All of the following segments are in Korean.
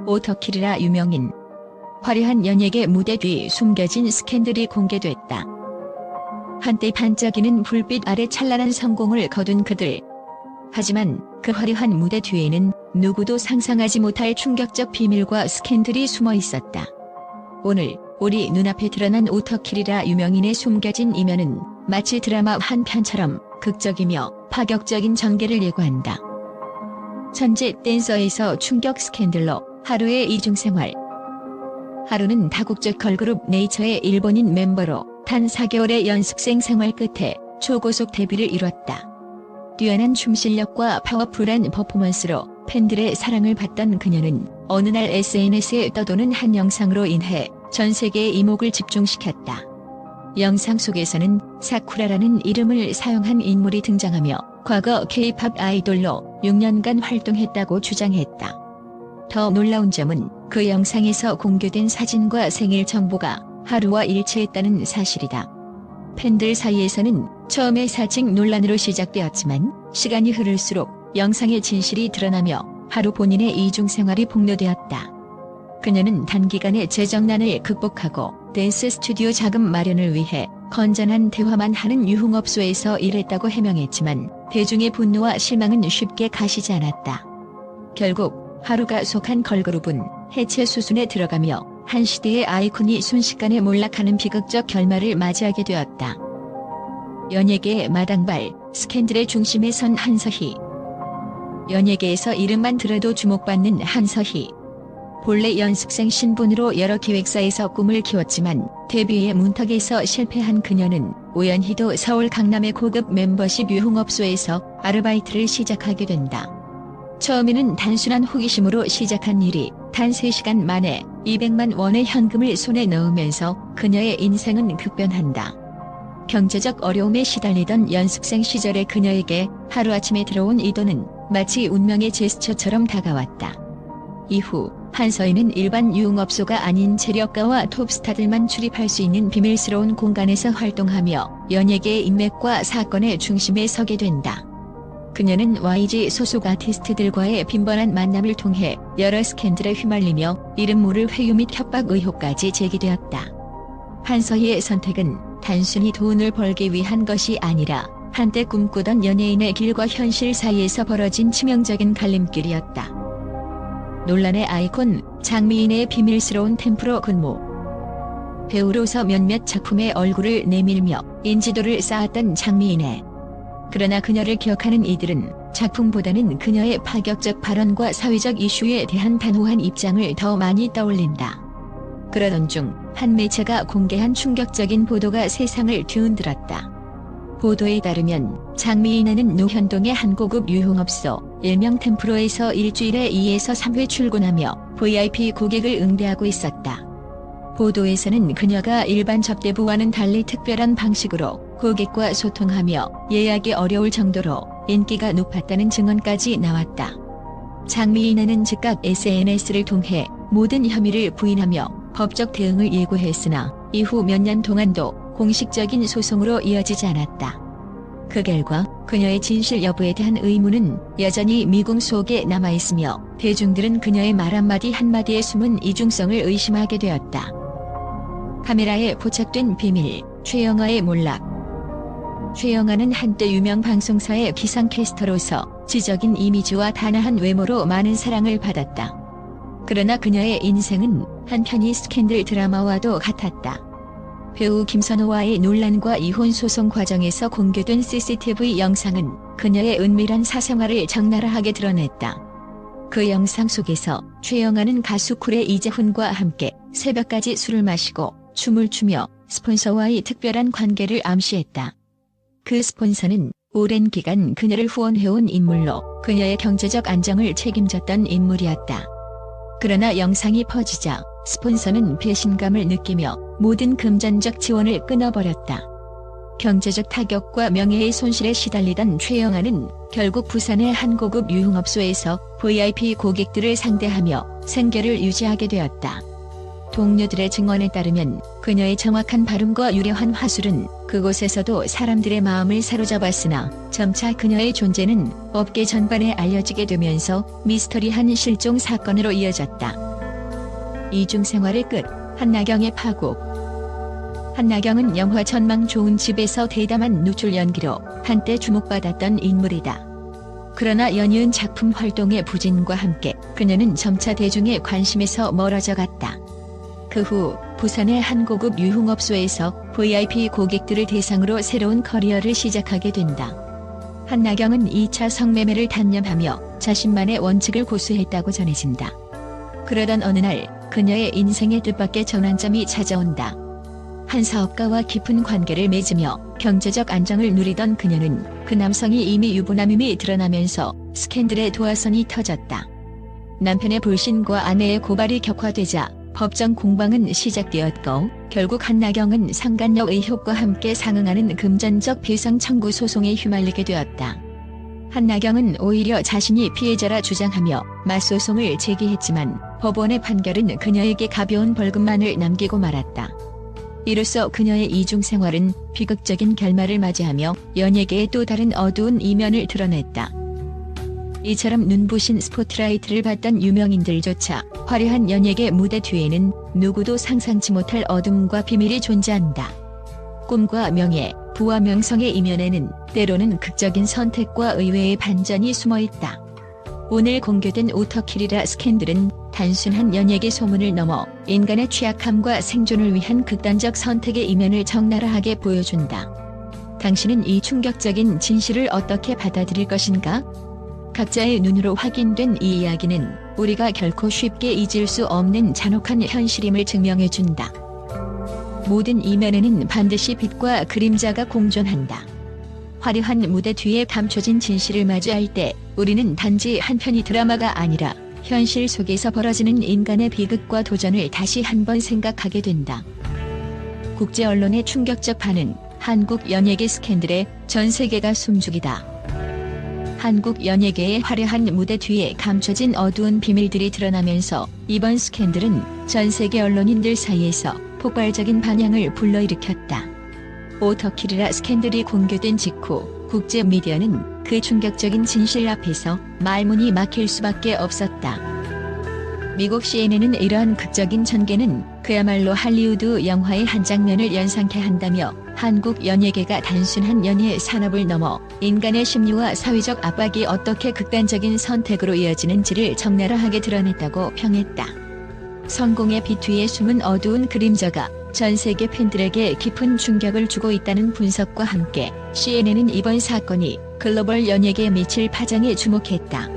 오터킬이라 유명인. 화려한 연예계 무대 뒤 숨겨진 스캔들이 공개됐다. 한때 반짝이는 불빛 아래 찬란한 성공을 거둔 그들. 하지만 그 화려한 무대 뒤에는 누구도 상상하지 못할 충격적 비밀과 스캔들이 숨어 있었다. 오늘 우리 눈앞에 드러난 오터킬이라 유명인의 숨겨진 이면은 마치 드라마 한 편처럼 극적이며 파격적인 전개를 예고한다. 천재 댄서에서 충격 스캔들로 하루의 이중생활. 하루는 다국적 걸그룹 네이처의 일본인 멤버로 단 4개월의 연습생 생활 끝에 초고속 데뷔를 이뤘다. 뛰어난 춤 실력과 파워풀한 퍼포먼스로 팬들의 사랑을 받던 그녀는 어느 날 SNS에 떠도는 한 영상으로 인해 전 세계의 이목을 집중시켰다. 영상 속에서는 사쿠라라는 이름을 사용한 인물이 등장하며 과거 K-팝 아이돌로 6년간 활동했다고 주장했다. 더 놀라운 점은 그 영상에서 공개된 사진과 생일 정보가 하루와 일치했다는 사실이다. 팬들 사이에서는 처음에 사직 논란으로 시작되었지만 시간이 흐를수록 영상의 진실이 드러나며 하루 본인의 이중생활이 폭로되었다. 그녀는 단기간에 재정난을 극복하고 댄스 스튜디오 자금 마련을 위해 건전한 대화만 하는 유흥업소에서 일했다고 해명했지만 대중의 분노와 실망은 쉽게 가시지 않았다. 결국 하루가 속한 걸그룹은 해체 수순에 들어가며 한 시대의 아이콘이 순식간에 몰락하는 비극적 결말을 맞이하게 되었다. 연예계의 마당발, 스캔들의 중심에 선 한서희. 연예계에서 이름만 들어도 주목받는 한서희. 본래 연습생 신분으로 여러 기획사에서 꿈을 키웠지만 데뷔의 문턱에서 실패한 그녀는 우연히도 서울 강남의 고급 멤버십 유흥업소에서 아르바이트를 시작하게 된다. 처음에는 단순한 호기심으로 시작한 일이 단 3시간 만에 200만 원의 현금을 손에 넣으면서 그녀의 인생은 급변한다. 경제적 어려움에 시달리던 연습생 시절의 그녀에게 하루아침에 들어온 이 돈은 마치 운명의 제스처처럼 다가왔다. 이후 한서희는 일반 유흥업소가 아닌 재력가와 톱스타들만 출입할 수 있는 비밀스러운 공간에서 활동하며 연예계의 인맥과 사건의 중심에 서게 된다. 그녀는 YG 소속 아티스트들과의 빈번한 만남을 통해 여러 스캔들에 휘말리며 이름 모를 회유 및 협박 의혹까지 제기되었다. 한서희의 선택은 단순히 돈을 벌기 위한 것이 아니라 한때 꿈꾸던 연예인의 길과 현실 사이에서 벌어진 치명적인 갈림길이었다. 논란의 아이콘 장미인의 비밀스러운 템프로 근무. 배우로서 몇몇 작품의 얼굴을 내밀며 인지도를 쌓았던 장미인의. 그러나 그녀를 기억하는 이들은 작품보다는 그녀의 파격적 발언과 사회적 이슈에 대한 단호한 입장을 더 많이 떠올린다. 그러던 중 한 매체가 공개한 충격적인 보도가 세상을 뒤흔들었다. 보도에 따르면 장미인은 노현동의 한 고급 유흥업소 일명 템프로에서 일주일에 2에서 3회 출근하며 VIP 고객을 응대하고 있었다. 보도에서는 그녀가 일반 접대부와는 달리 특별한 방식으로 고객과 소통하며 예약이 어려울 정도로 인기가 높았다는 증언까지 나왔다. 장미인은 즉각 SNS를 통해 모든 혐의를 부인하며 법적 대응을 예고했으나 이후 몇 년 동안도 공식적인 소송으로 이어지지 않았다. 그 결과 그녀의 진실 여부에 대한 의문은 여전히 미궁 속에 남아있으며 대중들은 그녀의 말 한마디 한마디의 숨은 이중성을 의심하게 되었다. 카메라에 포착된 비밀, 최영아의 몰락. 최영아는 한때 유명 방송사의 기상캐스터로서 지적인 이미지와 단아한 외모로 많은 사랑을 받았다. 그러나 그녀의 인생은 한편이 스캔들 드라마와도 같았다. 배우 김선호와의 논란과 이혼 소송 과정에서 공개된 CCTV 영상은 그녀의 은밀한 사생활을 적나라하게 드러냈다. 그 영상 속에서 최영아는 가수 쿨의 이재훈과 함께 새벽까지 술을 마시고 춤을 추며 스폰서와의 특별한 관계를 암시했다. 그 스폰서는 오랜 기간 그녀를 후원해온 인물로 그녀의 경제적 안정을 책임졌던 인물이었다. 그러나 영상이 퍼지자 스폰서는 배신감을 느끼며 모든 금전적 지원을 끊어버렸다. 경제적 타격과 명예의 손실에 시달리던 최영아는 결국 부산의 한 고급 유흥업소에서 VIP 고객들을 상대하며 생계를 유지하게 되었다. 동료들의 증언에 따르면 그녀의 정확한 발음과 유려한 화술은 그곳에서도 사람들의 마음을 사로잡았으나 점차 그녀의 존재는 업계 전반에 알려지게 되면서 미스터리한 실종 사건으로 이어졌다. 이중생활의 끝, 한나경의 파국. 한나경은 영화 전망 좋은 집에서 대담한 노출 연기로 한때 주목받았던 인물이다. 그러나 연이은 작품 활동의 부진과 함께 그녀는 점차 대중의 관심에서 멀어져 갔다. 그 후 부산의 한 고급 유흥업소에서 VIP 고객들을 대상으로 새로운 커리어를 시작하게 된다. 한나경은 2차 성매매를 단념하며 자신만의 원칙을 고수했다고 전해진다. 그러던 어느 날 그녀의 인생의 뜻밖의 전환점이 찾아온다. 한 사업가와 깊은 관계를 맺으며 경제적 안정을 누리던 그녀는 그 남성이 이미 유부남임이 드러나면서 스캔들의 도화선이 터졌다. 남편의 불신과 아내의 고발이 격화되자 법정 공방은 시작되었고 결국 한나경은 상간녀 의혹과 함께 상응하는 금전적 배상 청구 소송에 휘말리게 되었다. 한나경은 오히려 자신이 피해자라 주장하며 맞소송을 제기했지만 법원의 판결은 그녀에게 가벼운 벌금만을 남기고 말았다. 이로써 그녀의 이중생활은 비극적인 결말을 맞이하며 연예계의 또 다른 어두운 이면을 드러냈다. 이처럼 눈부신 스포트라이트를 받던 유명인들조차 화려한 연예계 무대 뒤에는 누구도 상상치 못할 어둠과 비밀이 존재한다. 꿈과 명예, 부와 명성의 이면에는 때로는 극적인 선택과 의외의 반전이 숨어있다. 오늘 공개된 오터킬이라 스캔들은 단순한 연예계 소문을 넘어 인간의 취약함과 생존을 위한 극단적 선택의 이면을 적나라하게 보여준다. 당신은 이 충격적인 진실을 어떻게 받아들일 것인가? 각자의 눈으로 확인된 이 이야기는 우리가 결코 쉽게 잊을 수 없는 잔혹한 현실임을 증명해준다. 모든 이면에는 반드시 빛과 그림자가 공존한다. 화려한 무대 뒤에 감춰진 진실을 마주할 때 우리는 단지 한 편의 드라마가 아니라 현실 속에서 벌어지는 인간의 비극과 도전을 다시 한번 생각하게 된다. 국제 언론의 충격적 반응, 한국 연예계 스캔들에 전 세계가 숨죽이다. 한국 연예계의 화려한 무대 뒤에 감춰진 어두운 비밀들이 드러나면서 이번 스캔들은 전 세계 언론인들 사이에서 폭발적인 반향을 불러일으켰다. 오터킬이라 스캔들이 공개된 직후 국제 미디어는 그 충격적인 진실 앞에서 말문이 막힐 수밖에 없었다. 미국 CNN은 이러한 극적인 전개는 그야말로 할리우드 영화의 한 장면을 연상케 한다며 한국 연예계가 단순한 연예 산업을 넘어 인간의 심리와 사회적 압박이 어떻게 극단적인 선택으로 이어지는지를 적나라하게 드러냈다고 평했다. 성공의 빛 뒤에 숨은 어두운 그림자가 전 세계 팬들에게 깊은 충격을 주고 있다는 분석과 함께 CNN은 이번 사건이 글로벌 연예계에 미칠 파장에 주목했다.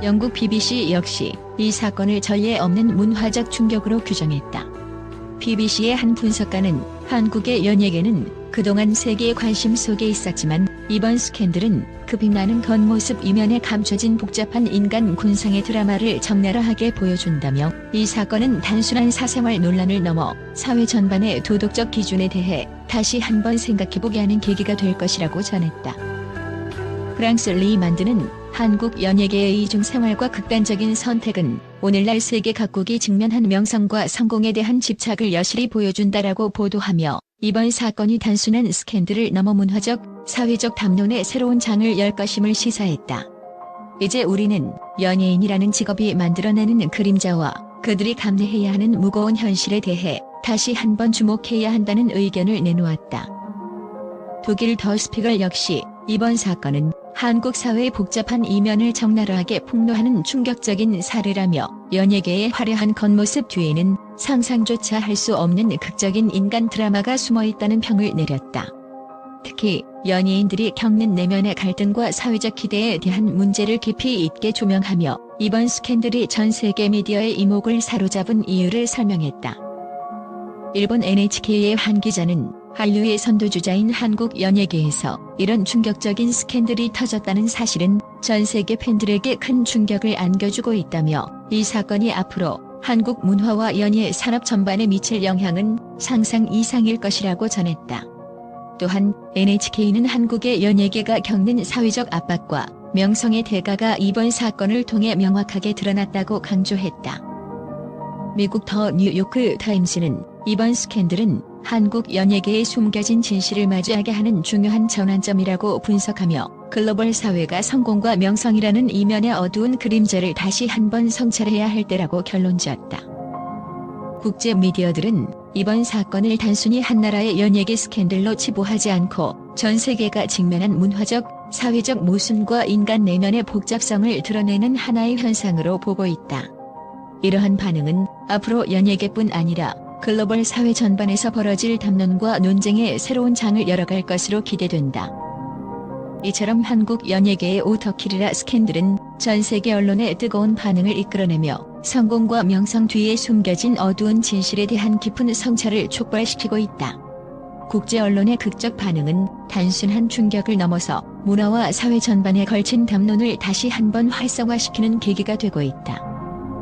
영국 BBC 역시 이 사건을 전례 없는 문화적 충격으로 규정했다. BBC의 한 분석가는 한국의 연예계는 그동안 세계의 관심 속에 있었지만 이번 스캔들은 그 빛나는 겉모습 이면에 감춰진 복잡한 인간 군상의 드라마를 적나라하게 보여준다며 이 사건은 단순한 사생활 논란을 넘어 사회 전반의 도덕적 기준에 대해 다시 한번 생각해보게 하는 계기가 될 것이라고 전했다. 프랑스 리만드는 한국 연예계의 이중생활과 극단적인 선택은 오늘날 세계 각국이 직면한 명성과 성공에 대한 집착을 여실히 보여준다라고 보도하며 이번 사건이 단순한 스캔들을 넘어 문화적, 사회적 담론의 새로운 장을 열 것임을 시사했다. 이제 우리는 연예인이라는 직업이 만들어내는 그림자와 그들이 감내해야 하는 무거운 현실에 대해 다시 한번 주목해야 한다는 의견을 내놓았다. 독일 더 스피글 역시 이번 사건은 한국 사회의 복잡한 이면을 적나라하게 폭로하는 충격적인 사례라며 연예계의 화려한 겉모습 뒤에는 상상조차 할 수 없는 극적인 인간 드라마가 숨어있다는 평을 내렸다. 특히 연예인들이 겪는 내면의 갈등과 사회적 기대에 대한 문제를 깊이 있게 조명하며 이번 스캔들이 전 세계 미디어의 이목을 사로잡은 이유를 설명했다. 일본 NHK의 한 기자는 한류의 선도주자인 한국 연예계에서 이런 충격적인 스캔들이 터졌다는 사실은 전 세계 팬들에게 큰 충격을 안겨주고 있다며 이 사건이 앞으로 한국 문화와 연예 산업 전반에 미칠 영향은 상상 이상일 것이라고 전했다. 또한 NHK는 한국의 연예계가 겪는 사회적 압박과 명성의 대가가 이번 사건을 통해 명확하게 드러났다고 강조했다. 미국 더 뉴요크 타임스는 이번 스캔들은 한국 연예계의 숨겨진 진실을 마주하게 하는 중요한 전환점이라고 분석하며 글로벌 사회가 성공과 명성이라는 이면의 어두운 그림자를 다시 한번 성찰해야 할 때라고 결론지었다. 국제 미디어들은 이번 사건을 단순히 한 나라의 연예계 스캔들로 치부하지 않고 전 세계가 직면한 문화적, 사회적 모순과 인간 내면의 복잡성을 드러내는 하나의 현상으로 보고 있다. 이러한 반응은 앞으로 연예계뿐 아니라 글로벌 사회 전반에서 벌어질 담론과 논쟁의 새로운 장을 열어갈 것으로 기대된다. 이처럼 한국 연예계의 오터키리라 스캔들은 전 세계 언론의 뜨거운 반응을 이끌어내며 성공과 명성 뒤에 숨겨진 어두운 진실에 대한 깊은 성찰을 촉발시키고 있다. 국제 언론의 극적 반응은 단순한 충격을 넘어서 문화와 사회 전반에 걸친 담론을 다시 한번 활성화시키는 계기가 되고 있다.